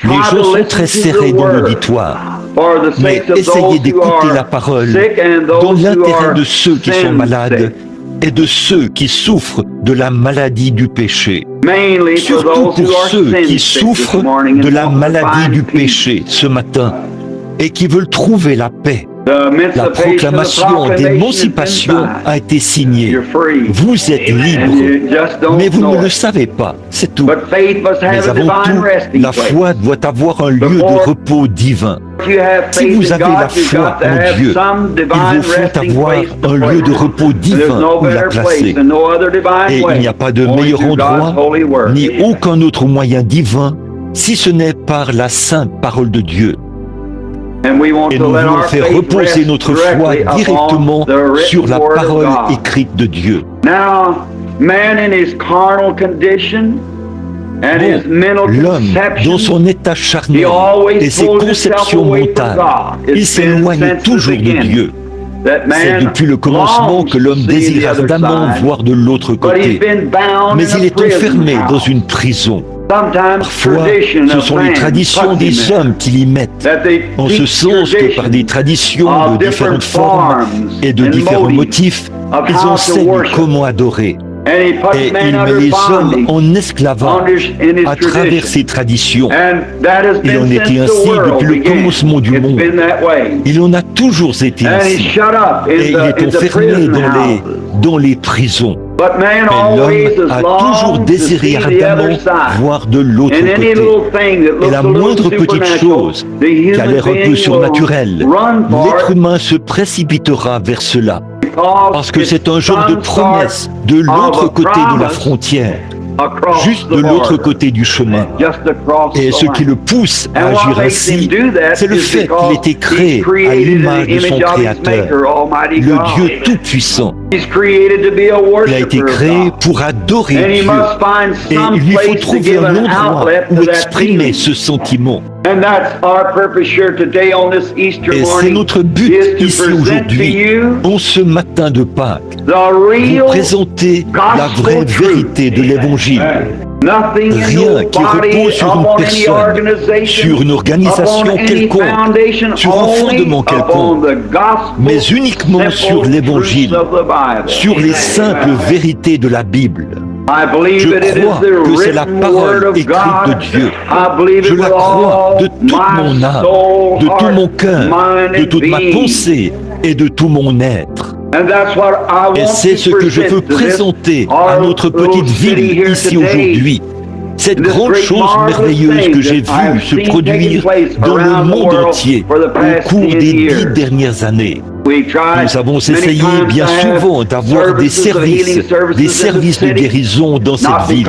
Les gens sont très serrés dans l'auditoire. Mais essayez d'écouter la parole dans l'intérêt de ceux qui sont malades et de ceux qui souffrent de la maladie du péché. Surtout pour ceux qui souffrent de la maladie du péché ce matin et qui veulent trouver la paix. La proclamation d'émancipation a été signée. Vous êtes libre, mais vous ne le savez pas, c'est tout. Mais avant tout, la foi doit avoir un lieu de repos divin. Si vous avez la foi en Dieu, il vous faut avoir un lieu de repos divin où la placer. Et il n'y a pas de meilleur endroit, ni aucun autre moyen divin, si ce n'est par la sainte parole de Dieu. Et nous voulons faire reposer notre foi directement sur la parole écrite de Dieu. L'homme, dans son état charnel et ses conceptions mentales, il s'éloigne toujours de Dieu. C'est depuis le commencement que l'homme désire ardemment voir de l'autre côté. Mais il est enfermé dans une prison. Parfois, ce sont les traditions des hommes qui l'y mettent, en ce sens que par des traditions de différentes formes et de différents motifs, ils enseignent comment adorer. Et il met les hommes en esclavage à travers ces traditions. Il en était ainsi depuis le commencement du monde. Il en a toujours été ainsi. Et il est enfermé dans les prisons. Mais l'homme a toujours désiré ardemment voir de l'autre côté. Et la moindre petite chose qui a l'air un peu surnaturelle, l'être humain se précipitera vers cela. Parce que c'est un genre de promesse de l'autre côté de la frontière, juste de l'autre côté du chemin. Et ce qui le pousse à agir ainsi, c'est le fait qu'il était créé à l'image de son Créateur, le Dieu Tout-Puissant. Il a été créé pour adorer Dieu. Et il lui faut trouver un endroit où exprimer ce sentiment. Et c'est notre but ici aujourd'hui, en ce matin de Pâques, vous présenter la vraie vérité de l'Évangile. Rien qui repose sur une personne, sur une organisation quelconque, sur un fondement quelconque, mais uniquement sur l'Évangile, sur les simples vérités de la Bible. Je crois que c'est la parole écrite de Dieu. Je la crois de toute mon âme, de tout mon cœur, de toute ma pensée et de tout mon être. Et c'est ce que je veux présenter à notre petite ville ici aujourd'hui. Cette grande chose merveilleuse que j'ai vue se produire dans le monde entier au cours des 10 dernières années. Nous avons essayé bien souvent d'avoir des services de guérison dans cette ville.